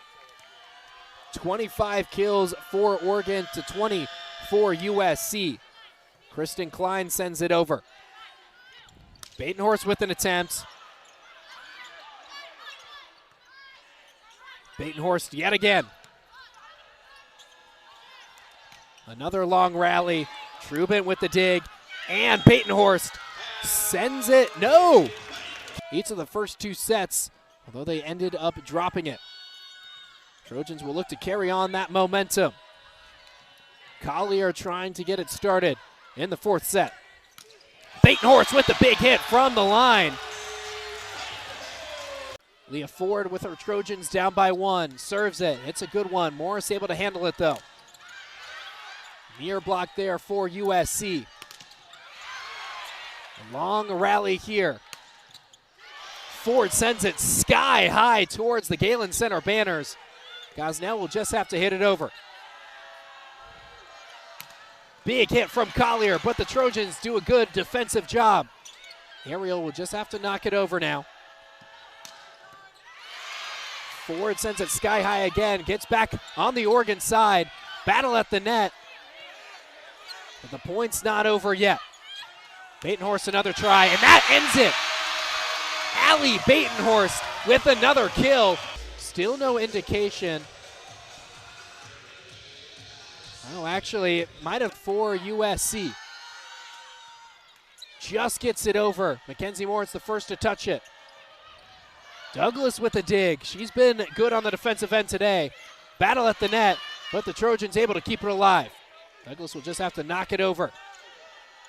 25 kills for Oregon to 20 for USC. Kristen Klein sends it over. Batenhorst with an attempt. Batenhorst yet again. Another long rally. Trubin with the dig. And Batenhorst sends it. No! Each of the first two sets, although they ended up dropping it. Trojans will look to carry on that momentum. Collier trying to get it started in the fourth set. Batenhorst with the big hit from the line. Leah Ford with her Trojans down by one. Serves it. It's a good one. Morris able to handle it though. Near block there for USC. A long rally here. Ford sends it sky high towards the Galen Center banners. Gosnell will just have to hit it over. Big hit from Collier, but the Trojans do a good defensive job. Ariel will just have to knock it over now. Ford sends it sky high again, gets back on the Oregon side. Battle at the net. But the point's not over yet. Batenhorst another try, and that ends it. Allie Batenhorst with another kill. Still no indication. Oh, actually, it might have for USC. Just gets it over. Mackenzie Morris the first to touch it. Douglas with a dig. She's been good on the defensive end today. Battle at the net, but the Trojans able to keep it alive. Douglas will just have to knock it over.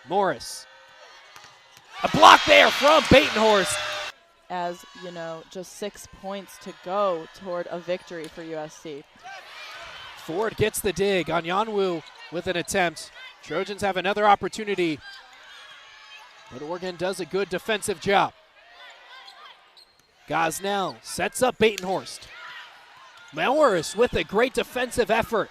Morris. A block there from Batenhorst. as, you know, just 6 points to go toward a victory for USC. Ford gets the dig on Yanwu with an attempt. Trojans have another opportunity, but Oregon does a good defensive job. Gosnell sets up Batenhorst. Melhorst with a great defensive effort.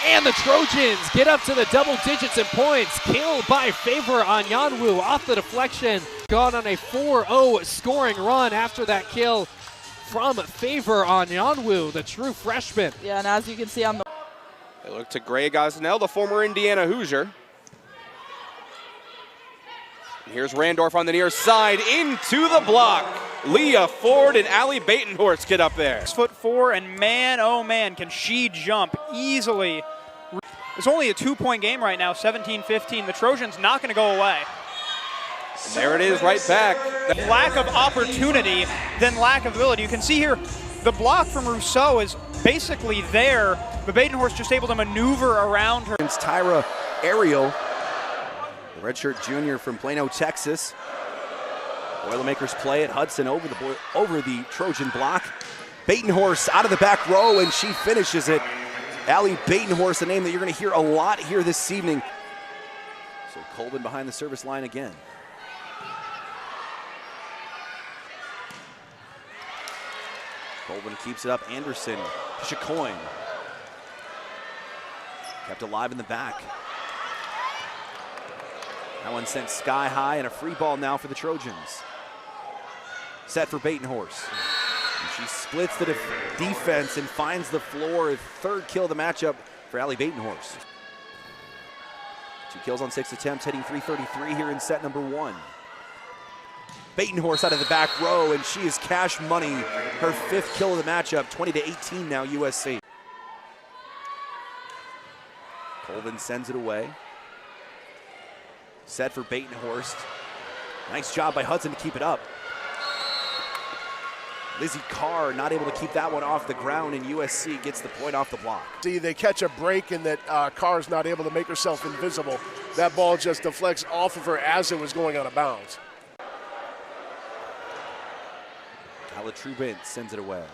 And the Trojans get up to the double digits in points. Kill by Favor on Yanwu off the deflection. Gone on a 4-0 scoring run after that kill from Favor on Yanwu, the true freshman. Yeah, and as you can see on the... They look to Gray Gosnell, the former Indiana Hoosier. And here's Randorf on the near side into the block. Leah Ford and Allie Batenhorst get up there. 6'4", and man, oh man, can she jump easily. It's only a 2-point game right now, 17-15. The Trojans not going to go away. And there it is, right back. Lack of opportunity, then lack of ability. You can see here, the block from Rousseau is basically there, but Batenhorst just able to maneuver around her. It's Tyra Ariel, the redshirt junior from Plano, Texas. Boilermakers play it. Hudson over the Trojan block. Batenhorst out of the back row, and she finishes it. Allie Batenhorst, a name that you're going to hear a lot here this evening. So Colvin behind the service line again. Colvin keeps it up. Anderson, Chacoin. Kept alive in the back. That one sent sky high, and a free ball now for the Trojans. Set for Batenhorst. And she splits the defense and finds the floor. Third kill of the matchup for Allie Batenhorst. 2 kills on 6 attempts, hitting .333 here in set number 1. Batenhorst out of the back row, and she is cash money. Her 5th kill of the matchup, 20-18 now USC. Colvin sends it away. Set for Batenhorst. Nice job by Hudson to keep it up. Lizzie Carr not able to keep that one off the ground, and USC gets the point off the block. See, they catch a break and that Carr's not able to make herself invisible. That ball just deflects off of her as it was going out of bounds. Alatrubin sends it away.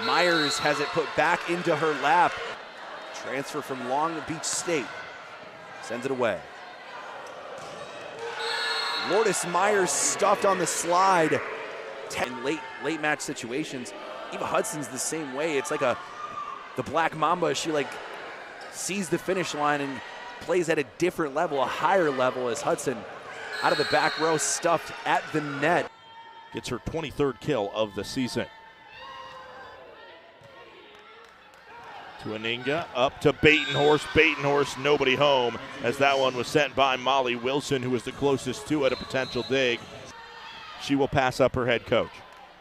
Myers has it put back into her lap. Transfer from Long Beach State. Sends it away. Lourdes Myers stuffed on the slide. 10 late match situations. Eva Hudson's the same way. It's like the Black Mamba. She like sees the finish line and plays at a different level, a higher level, as Hudson out of the back row stuffed at the net. Gets her 23rd kill of the season. To Aninga, up to Batenhorst. Batenhorst, nobody home, as that one was sent by Molly Wilson, who was the closest to it, a potential dig. She will pass up her head coach.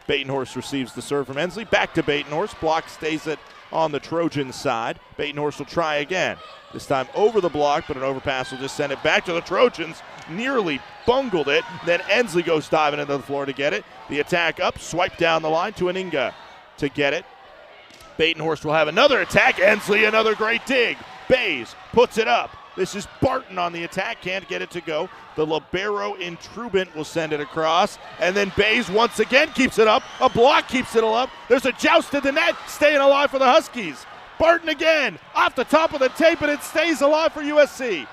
Batenhorst receives the serve from Ensley. Back to Batenhorst. Block stays it on the Trojan side. Batenhorst will try again. This time over the block, but an overpass will just send it back to the Trojans. Nearly bungled it. Then Ensley goes diving into the floor to get it. The attack up, swipe down the line to Aninga to get it. Batenhorst will have another attack. Ensley, another great dig. Bays puts it up. This is Barton on the attack. Can't get it to go. The libero in Trubant will send it across. And then Bays once again keeps it up. A block keeps it up. There's a joust to the net. Staying alive for the Huskies. Barton again. Off the top of the tape, and it stays alive for USC.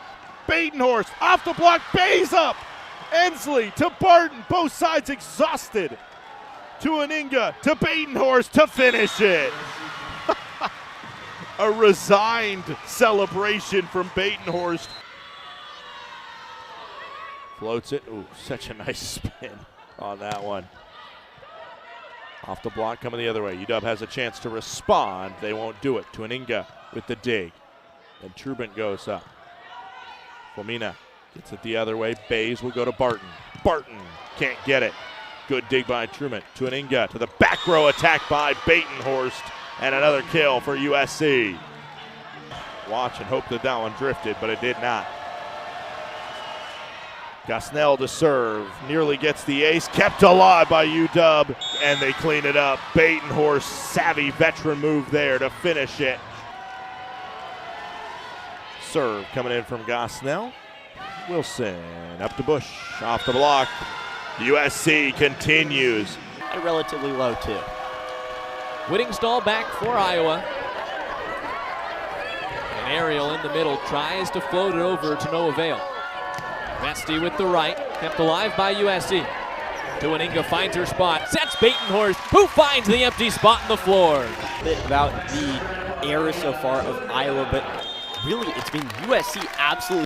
Batenhorst off the block. Bays up. Ensley to Barton. Both sides exhausted. To Aninga. To Batenhorst to finish it. A resigned celebration from Batenhorst. Floats it. Ooh, such a nice spin on that one. Off the block, coming the other way. UW has a chance to respond. They won't do it. To Aninga with the dig. And Trubant goes up. Flamina gets it the other way. Bays will go to Barton. Barton can't get it. Good dig by Trubant. To Aninga. To the back row attack by Batenhorst. And another kill for USC. Watch and hope that that one drifted, but it did not. Gosnell to serve. Nearly gets the ace. Kept alive by UW, and they clean it up. Batenhorst, savvy veteran move there to finish it. Serve coming in from Gosnell. Wilson up to Bush. Off the block. USC continues. Relatively low, too. Whittingstall back for Iowa. And Ariel in the middle tries to float it over to no avail. Mesty with the right, kept alive by USC. Tuaninga finds her spot, sets Batenhorst, who finds the empty spot on the floor. A bit about the era so far of Iowa, but really it's been USC absolutely